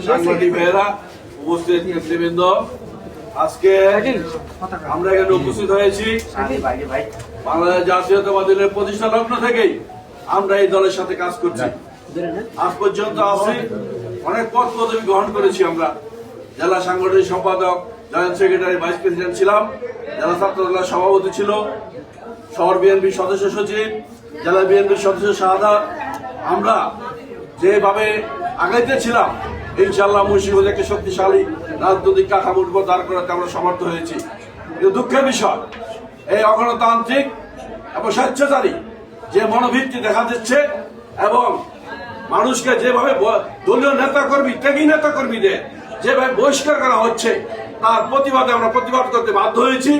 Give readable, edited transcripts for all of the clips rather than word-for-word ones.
সাংবাদিক ভাইয়েরা, উপস্থিত নেতৃবৃন্দ, আজকে আমরা এখানে উপস্থিত হয়েছি বাংলাদেশ জাতীয়তাবাদী দলের প্রতিষ্ঠা লগ্ন থেকেই আমরা এই দলের সাথে কাজ করছি। আজ পর্যন্ত আছি, অনেক পদ পদবি গ্রহণ করেছি। আমরা জেলা সাংগঠনিক সম্পাদক, জয়েন্ট সেক্রেটারি, ভাইস প্রেসিডেন্ট ছিলাম, জেলা ছাত্র দলের সভাপতি ছিল, শহর বিএনপির সদস্য সচিব, জেলা বিএনপির সদস্য শাহাদাত। আমরা যেভাবে আগাইতে ছিলাম, ইনশাআল্লাহ মুন্সিগঞ্জ একটি শক্তিশালী রাজনৈতিক কাঠামোর উপর দাঁড় করাতে আমরা সমর্থ হয়েছি। কিন্তু দুঃখের বিষয়, এই অগণতান্ত্রিক এবং স্বেচ্ছাচারী যে মনোবৃত্তি দেখা যাচ্ছে এবং মানুষকে যেভাবে দলীয় নেতাকর্মী, ত্যাগী নেতাকর্মীদের যেভাবে বহিষ্কার করা হচ্ছে, তার প্রতিবাদে আমরা প্রতিবাদ করতে বাধ্য হয়েছি।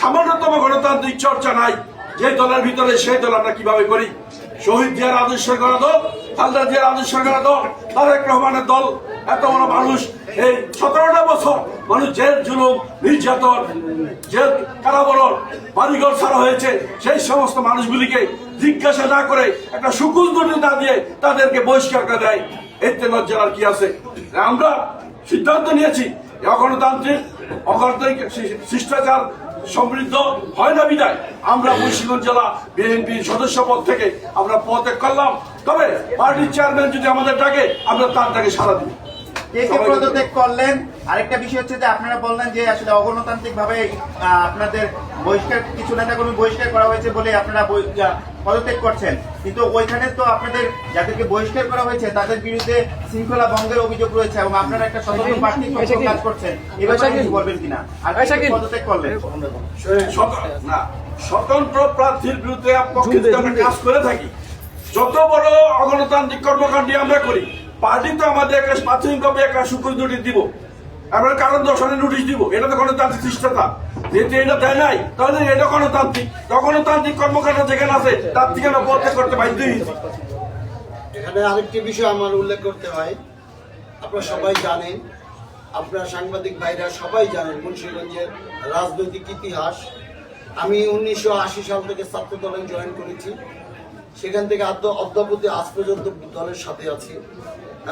সামান্যতম গণতান্ত্রিক চর্চা নাই যে দলের ভিতরে, সেই দল আমরা কিভাবে করি। শহীদ জিয়ার আদর্শ করা দল, খালেদা জিয়ার আদর্শ করা দল, তারেক রহমানের দল, এত বড় মানুষ, এই 17টা বছর মানুষ জেল জুলুম, নির্যাতন, জেল কারাবরণ, বাড়িঘর ছাড়া হয়েছে। সেই সমস্ত মানুষগুলিকে জিজ্ঞাসা না করে, একটা সুকুল নোটিশ না দিয়ে তাদেরকে বহিষ্কার করে দেয়। এতে লজ্জার কি আছে? আমরা সিদ্ধান্ত নিয়েছি, গণতান্ত্রিক শিষ্টাচার সমৃদ্ধ হয় না বিদায় আমরা মুন্সিগঞ্জ জেলা বিএনপির সদস্য পদ থেকে আমরা পদত্যাগ করলাম। তবে পার্টির চেয়ারম্যান যদি আমাদের ডাকে, আমরা তার ডাকে সাড়া দিই। পদত্যাগ করলেন। আরেকটা বিষয় হচ্ছে যে আপনারা বললেন যে আসলে অগণতান্ত্রিক ভাবে আপনাদের বহিষ্কার, কিছু নেতাকর্মী বহিষ্কার করা হয়েছে বলে আপনারা পদত্যাগ করছেন, কিন্তু ওইখানে তো আপনাদের যাদেরকে বহিষ্কার করা হয়েছে তাদের বিরুদ্ধে শৃঙ্খলা ভঙ্গের অভিযোগ রয়েছে এবং আপনারা একটা স্বতন্ত্র প্রার্থী কাজ করছেন। এই ব্যাপারে কিছু বলবেন কিনা? আর পদত্যাগ করলেন না, স্বতন্ত্র প্রার্থীর বিরুদ্ধে আমরা কাজ করে থাকি। যত বড় অগণতান্ত্রিক কর্মকাণ্ড আমরা করি, পার্টি তো আমাদের একটা প্রাথমিকভাবে একটা সুকুল নোটিশ দিব, আমরা কারণ দর্শনের নোটিশ দিব। এটা তো গণতান্ত্রিক শিষ্টতা। যেহেতু এটা দেয় নাই, তাহলে এটা গণতান্ত্রিক। গণতান্ত্রিক কর্মকাণ্ড যেখানে আছে, তার থেকে আমরা পদত্যাগ করতে বাধ্য হয়েছি। এখানে আরেকটি বিষয় আমার উল্লেখ করতে হয়। আপনারা সবাই জানেন, আপনারা সাংবাদিক ভাইরা সবাই জানেন মুন্সিগঞ্জের রাজনৈতিক ইতিহাস। আমি 1980 সাল থেকে ছাত্র দলে জয়েন করেছি। সেখান থেকে অদ্যাবধি আজ পর্যন্ত দলের সাথে আছি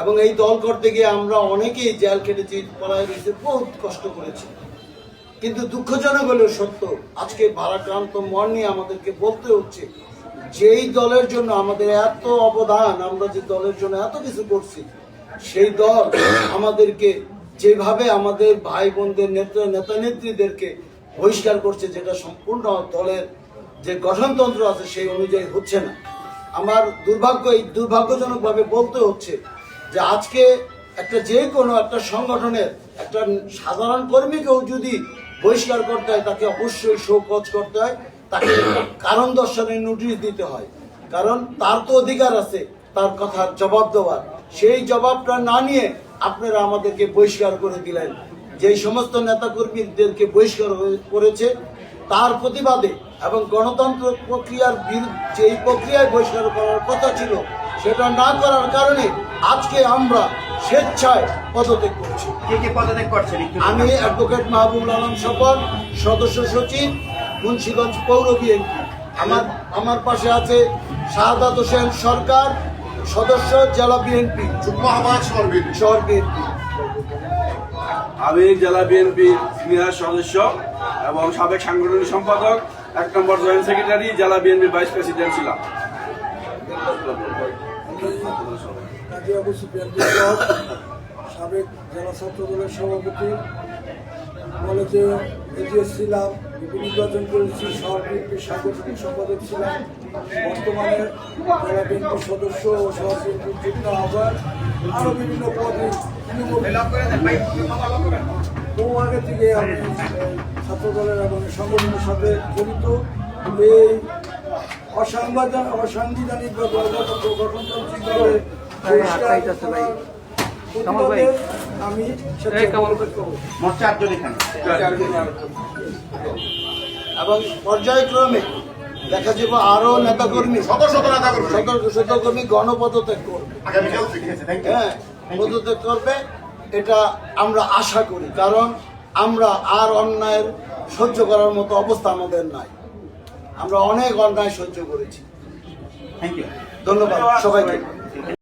এবং এই দল করতে গিয়ে আমরা অনেকেই জেল কেটেছি, পলায় রয়েছে, বহুত কষ্ট করেছি। কিন্তু দুঃখজনক হলেও সত্য, আজকে ভারাক্রান্ত মন নিয়ে আমাদেরকে বলতে হচ্ছে যেই দলের জন্য আমাদের এত অবদান, আমরা যে দলের জন্য এত কিছু করছি, সেই দল আমাদেরকে যেভাবে আমাদের ভাই বোনদের নেতা নেত্রীদেরকে বহিষ্কার করছে, যেটা সম্পূর্ণ দলের যে গঠনতন্ত্র আছে সেই অনুযায়ী হচ্ছে না। আমার দুর্ভাগ্যজনকভাবে বলতে হচ্ছে যে আজকে একটা যে কোনো একটা সংগঠনের একটা সাধারণ কর্মীকেও যদি বহিষ্কার করতে হয়, তাকে অবশ্যই শোকজ করতে হয়, তাকে কারণ দর্শানোর নোটিশ দিতে হয়। কারণ তার তো অধিকার আছে তার কথার জবাব দেওয়ার। সেই জবাবটা না নিয়ে আপনারা আমাদেরকে বহিষ্কার করে দিলেন। যেই সমস্ত নেতাকর্মীদেরকে বহিষ্কার করেছে তার প্রতিবাদে এবং গণতন্ত্র প্রক্রিয়ার বিরুদ্ধে যেই প্রক্রিয়ায় বহিষ্কার করার কথা ছিল, সেটা না করার কারণে আজকে আমরা স্বেচ্ছায় পদত্যাগ করছি। কে পদত্যাগ করছেন? আমি অ্যাডভোকেট মাহবুবুল আলম স্বপন, সদস্য সচিব, মুন্সিগঞ্জ পৌর বিএনপি। আমার পাশে আছে শাহাদাত হোসেন সরকার, সদস্য, জেলা বিএনপি, শহর বিএনপি। আমি জেলা বিএনপি সিনিয়র সদস্য এবং সাবেক সাংগঠনিক সম্পাদক, 1 নম্বর জয়েন্ট সেক্রেটারি, জেলা বিএনপি ভাইস প্রেসিডেন্ট ছিলাম। সাবেক জেলা ছাত্র দলের সভাপতি, কলেজে এজিএস ছিলাম, নির্বাচন করেছি, শহর বিএনপির সাংগঠনিক সম্পাদক ছিলাম। বর্তমানে জেলা বিএনপির সদস্য ও শহর বিএনপির যুগ্ম আহ্বায়ক, আরও বিভিন্ন পদে। বহু আগে থেকে আমি ছাত্র দলের এবং সংগঠনের সাথে জড়িত। এই অসাংবিধানিক বা গঠনতান্ত্রিকভাবে আমি এবং পর্যায়ক্রমে দেখা যাবে আরো নেতাকর্মী, নেতাকর্মী গণপদত্যাগ করবে, হ্যাঁ পদত্যাগ করবে, এটা আমরা আশা করি। কারণ আমরা আর অন্যায়ের সহ্য করার মতো অবস্থা আমাদের নাই। আমরা অনেক অন্যায় সহ্য করেছি। থ্যাংক ইউ, ধন্যবাদ সবাইকে।